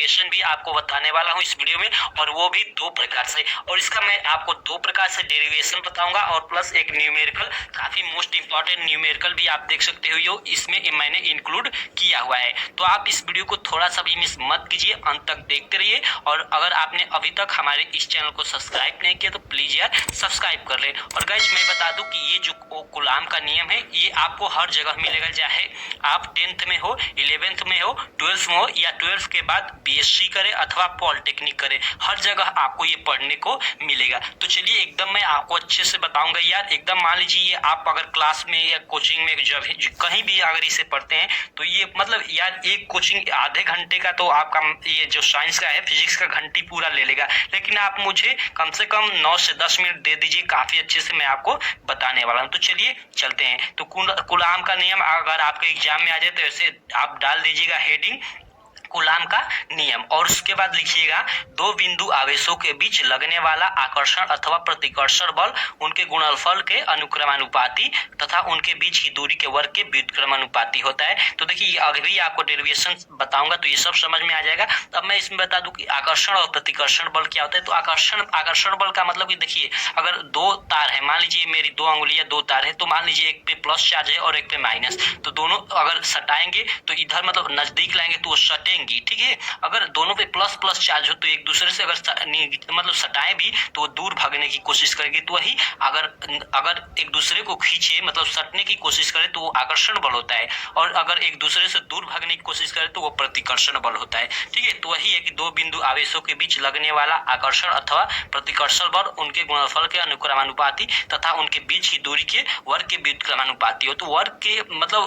Derivation भी आपको बताने वाला हूँ इस वीडियो में, और वो भी दो प्रकार से। और इसका मैं आपको दो प्रकार से डेरिवेशन बताऊंगा और प्लस एक न्यूमेरिकल, काफी मोस्ट इंपॉर्टेंट न्यूमेरिकल भी आप देख सकते हो इसमें मैंने इंक्लूड किया हुआ है। तो आप इस वीडियो को थोड़ा सा भी मिस मत कीजिए, अंत तक देखते रहिए। और अगर आपने अभी तक हमारे इस चैनल को सब्सक्राइब नहीं किया तो प्लीज यार सब्सक्राइब कर ले। और गाइज मैं बता दूं कि ये जो कूलाम का नियम है ये आपको हर जगह मिलेगा, चाहे आप 10th में हो, 11th में हो, 12th में हो, या 12th के बाद बीएससी करे अथवा पॉलिटेक्निक करे, हर जगह आपको ये पढ़ने को मिलेगा। तो चलिए एकदम मैं आपको अच्छे से बताऊंगा यार। एकदम मान लीजिए आप अगर क्लास में या कोचिंग में जब कहीं भी अगर इसे पढ़ते हैं तो ये मतलब यार एक कोचिंग आधे घंटे का तो आपका ये जो साइंस का है, फिजिक्स का घंटी पूरा ले लेगा, लेकिन आप मुझे कम से कम 9 से 10 मिनट दे दीजिए, काफी अच्छे से मैं आपको बताने वाला हूँ। तो चलिए चलते हैं। तो कूलाम का नियम अगर आपके एग्जाम में आ जाए तो ऐसे आप डाल दीजिएगा हेडिंग कूलाम का नियम, और उसके बाद लिखिएगा दो बिंदु आवेशों के बीच लगने वाला आकर्षण अथवा प्रतिकर्षण बल उनके गुणनफल के अनुक्रमानुपाती तथा उनके बीच की दूरी के वर्ग के व्युत्क्रमानुपाती होता है। तो देखिए अभी आपको डेरिवेशन बताऊंगा तो ये सब समझ में आ जाएगा। तब मैं इसमें बता दूं कि आकर्षण और प्रतिकर्षण बल क्या होता है। तो आकर्षण बल का मतलब कि देखिए अगर दो तार है, मान लीजिए मेरी दो अंगुलियां दो तार है, तो मान लीजिए एक पे प्लस चार्ज है और एक पे माइनस, तो दोनों अगर सटाएंगे तो इधर मतलब नजदीक लाएंगे तो वो सटेंगे, ठीक है। अगर दोनों पे प्लस प्लस चार्ज हो तो एक दूसरे से अगर मतलब सटाए भी तो वो दूर भागने की कोशिश करेगी, तो वही अगर एक दूसरे को खींचे मतलब सटने की कोशिश करे तो वो आकर्षण बल होता है, और अगर एक दूसरे से दूर भागने की कोशिश करे तो वो प्रतिकर्षण बल होता है, ठीक है। तो वही है कि दो बिंदु आवेशों के बीच लगने वाला आकर्षण अथवा प्रतिकर्षण बल उनके गुणनफल के अनुक्रमानुपाती तथा उनके बीच की दूरी के वर्ग के व्युत्क्रमानुपाती हो। तो वर्ग के मतलब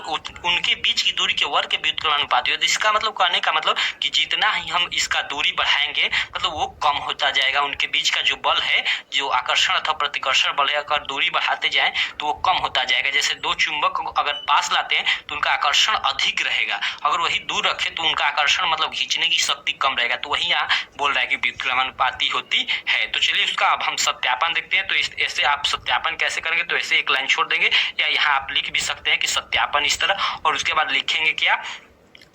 उनके बीच की दूरी के वर्ग के व्युत्क्रमानुपाती हो। इसका मतलब कहने का मतलब कि जितना ही हम इसका दूरी बढ़ाएंगे मतलब वो कम होता जाएगा, उनके बीच का जो बल है, जो आकर्षण अथवा प्रतिकर्षण बल है, अगर दूरी बढ़ाते जाएं तो वो कम होता जाएगा। जैसे दो चुंबक अगर पास लाते हैं तो उनका आकर्षण अधिक रहेगा, अगर वही दूर रखे तो उनका आकर्षण मतलब खींचने की शक्ति कम रहेगा। तो वही यहाँ बोल रहा है कि व्युत्क्रमानुपाती होती है। तो चलिए उसका अब हम सत्यापन देखते हैं। तो ऐसे आप सत्यापन कैसे करेंगे, तो ऐसे एक लाइन छोड़ देंगे, या यहाँ आप लिख भी सकते हैं कि सत्यापन इस तरह, और उसके बाद लिखेंगे क्या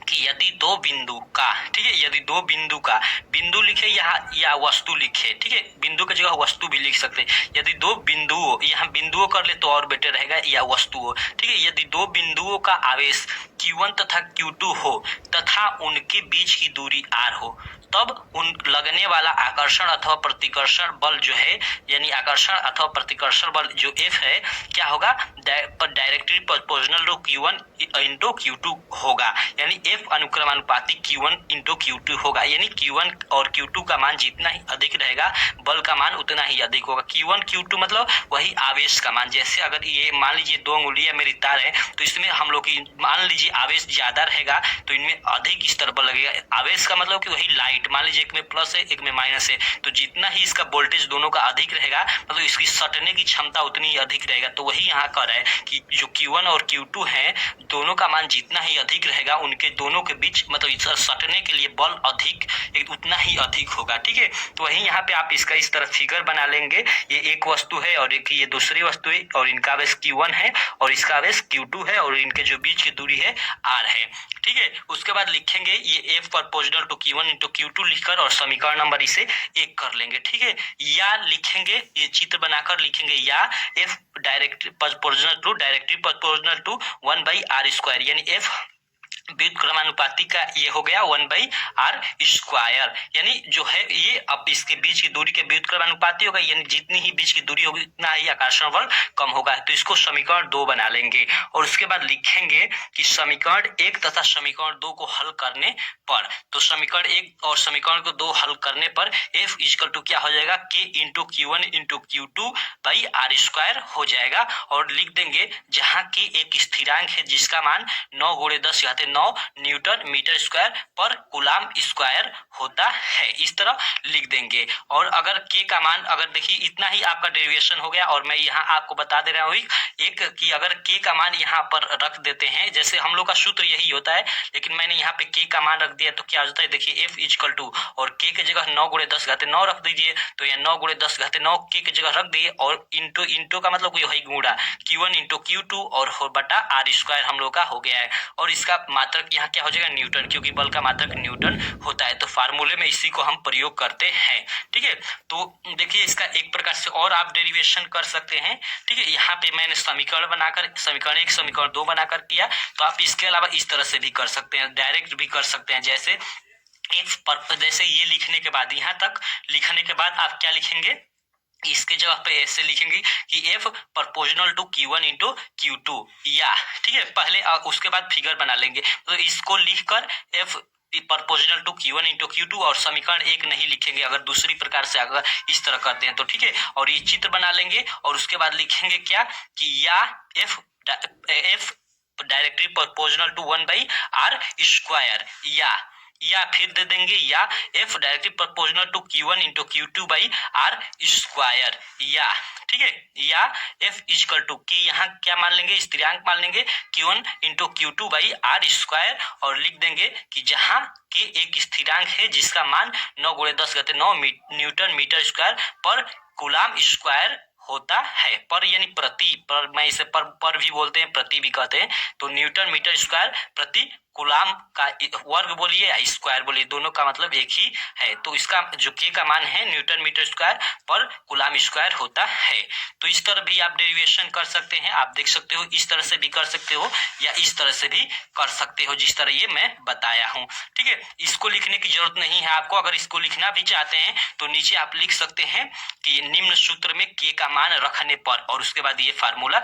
कि यदि दो बिंदु का, ठीक है, यदि दो बिंदु का, बिंदु लिखे यहाँ या वस्तु लिखे, ठीक है, बिंदु की जगह वस्तु भी लिख सकते हैं। यदि दो बिंदुओं, यहाँ बिंदुओं कर ले तो और बेटर रहेगा, या वस्तुओं, ठीक है। यदि दो बिंदुओं का आवेश Q1 तथा Q2 हो तथा उनके बीच की दूरी R हो, तब उन लगने वाला आकर्षण अथवा प्रतिकर्षण बल जो है, यानी आकर्षण अथवा प्रतिकर्षण बल जो F है, क्या होगा, directly proportional to Q1 into Q2 होगा, यानी F अनुक्रमानुपाती Q1 इंटू Q2 होगा, यानी Q1 और Q2 का मान जितना ही अधिक रहेगा बल का मान उतना ही अधिक होगा। Q1 Q2 मतलब वही आवेश का मान। जैसे अगर ये मान लीजिए दो अंगुलियां मेरी तार है तो इसमें हम लोग की मान लीजिए आवेश ज्यादा रहेगा तो इनमें अधिक स्तर बल लगेगा। आवेश का मतलब कि वही लाइट, मान लीजिए एक में प्लस है एक में माइनस है, तो जितना ही इसका वोल्टेज दोनों का अधिक रहेगा मतलब इसकी सटने की क्षमता उतनी ही अधिक रहेगा। तो वही यहाँ कर रहा है कि जो Q1 और Q2 है दोनों का मान जितना ही अधिक रहेगा उनके दोनों के बीच मतलब सटने के लिए बल अधिक उतना ही अधिक होगा, ठीक है। तो वही यहाँ पे आप इसका इस तरह फिगर बना लेंगे। ये एक वस्तु है और एक ये दूसरी वस्तु है, और इनका आवेश Q1 है और इसका आवेश Q2 है, और इनके जो बीच की दूरी है R है, ठीक है। उसके बाद लिखेंगे ये F proportional to Q1 into Q2 लिखकर और समीकरण नंबर इसे 1 कर लेंगे, ठीक है। या लिखेंगे, ये चित्र बनाकर लिखेंगे, या F directly proportional to 1/r², यानी F व्युत्क्रमानुपाती का ये हो गया 1/r², यानी जो है ये अब इसके बीच की दूरी के व्युत्क्रमानुपाती होगा, यानी जितनी ही बीच की दूरी होगी उतना ही आकर्षण बल कम होगा। तो इसको समीकरण 2 बना लेंगे, और उसके बाद लिखेंगे कि समीकरण 1 तथा समीकरण 2 को हल करने पर, तो समीकरण 1 और समीकरण को 2 हल करने पर F इक्वल टू क्या हो जाएगा, K into Q1 into Q2/r² हो जाएगा। और लिख देंगे जहाँ K एक स्थिरांक है जिसका मान 9 × 10⁻9 न्यूटन मीटर स्क्वायर पर कूलाम स्क्वायर होता है, इस तरह लिख देंगे। और अगर K का मान, अगर देखिए इतना ही आपका डेरिवेशन हो गया, और मैं यहाँ आपको बता दे रहा हूँ एक कि अगर K का मान यहाँ पर रख देते हैं, जैसे हम लोग का सूत्र यही होता है, लेकिन मैंने यहाँ पे K का मान रख दिया तो क्या होता है, देखिए F इक्वल टू, और K की जगह 9 × 10⁻9 रख दीजिए, तो ये 9 × 10⁻9 K की जगह रख दिए, और इंटू का मतलब वही गुणा Q1 इंटू Q2 और बटा R² हम लोग का हो गया है। और इसका मात्रक यहाँ क्या हो जाएगा, न्यूटन, क्योंकि बल का मात्रक न्यूटन होता है। तो फार्मूले में इसी को हम प्रयोग करते हैं। ठीक है, तो देखिए इसका एक प्रकार से और आप डेरिवेशन कर सकते हैं। ठीक है, यहाँ पे मैंने समीकरण बनाकर समीकरण 1 समीकरण 2 बनाकर किया, तो आप इसके अलावा इस तरह से भी कर सकते हैं, डायरेक्ट भी कर सकते हैं। जैसे एफ पर, जैसे ये लिखने के बाद, यहाँ तक लिखने के बाद आप क्या लिखेंगे, इसके जगह पे ऐसे लिखेंगे कि F proportional to Q1 into Q2, या ठीक है, पहले उसके बाद फिगर बना लेंगे। तो इसको लिखकर F proportional to Q1 into Q2 और समीकरण 1 नहीं लिखेंगे अगर दूसरी प्रकार से अगर इस तरह करते हैं तो। ठीक है, और ये चित्र बना लेंगे और उसके बाद लिखेंगे क्या कि या F directly proportional to 1/r square, या फिर दे देंगे या F directly proportional to Q1 into Q2/r square, या ठीक है, या F इक्वल टू के, यहाँ क्या मान लेंगे, स्थिरांक मान लेंगे Q1 इंटू Q2/r स्क्वायर, और लिख देंगे कि जहाँ के एक स्थिरांक है जिसका मान 9 × 10⁻⁹ न्यूटन मीटर स्क्वायर पर कूलाम स्क्वायर होता है। पर यानी प्रति, पर मैं इसे पर भी बोलते हैं, प्रति भी कहते हैं, तो न्यूटन मीटर स्क्वायर प्रति कूलाम का वर्ग बोलिए या स्क्वायर बोलिए, दोनों का मतलब एक ही है। तो इसका जो के का मान है न्यूटन मीटर स्क्वायर पर कूलाम स्क्वायर होता है। तो इस तरह भी आप डेरिवेशन कर सकते हैं, आप देख सकते हो, इस तरह से भी कर सकते हो या इस तरह से भी कर सकते हो, जिस तरह ये मैं बताया हूँ। ठीक है, इसको लिखने की जरूरत नहीं है आपको। अगर इसको लिखना भी चाहते हैं तो नीचे आप लिख सकते हैं कि निम्न सूत्र में के का मान रखने पर, और उसके बाद ये फार्मूला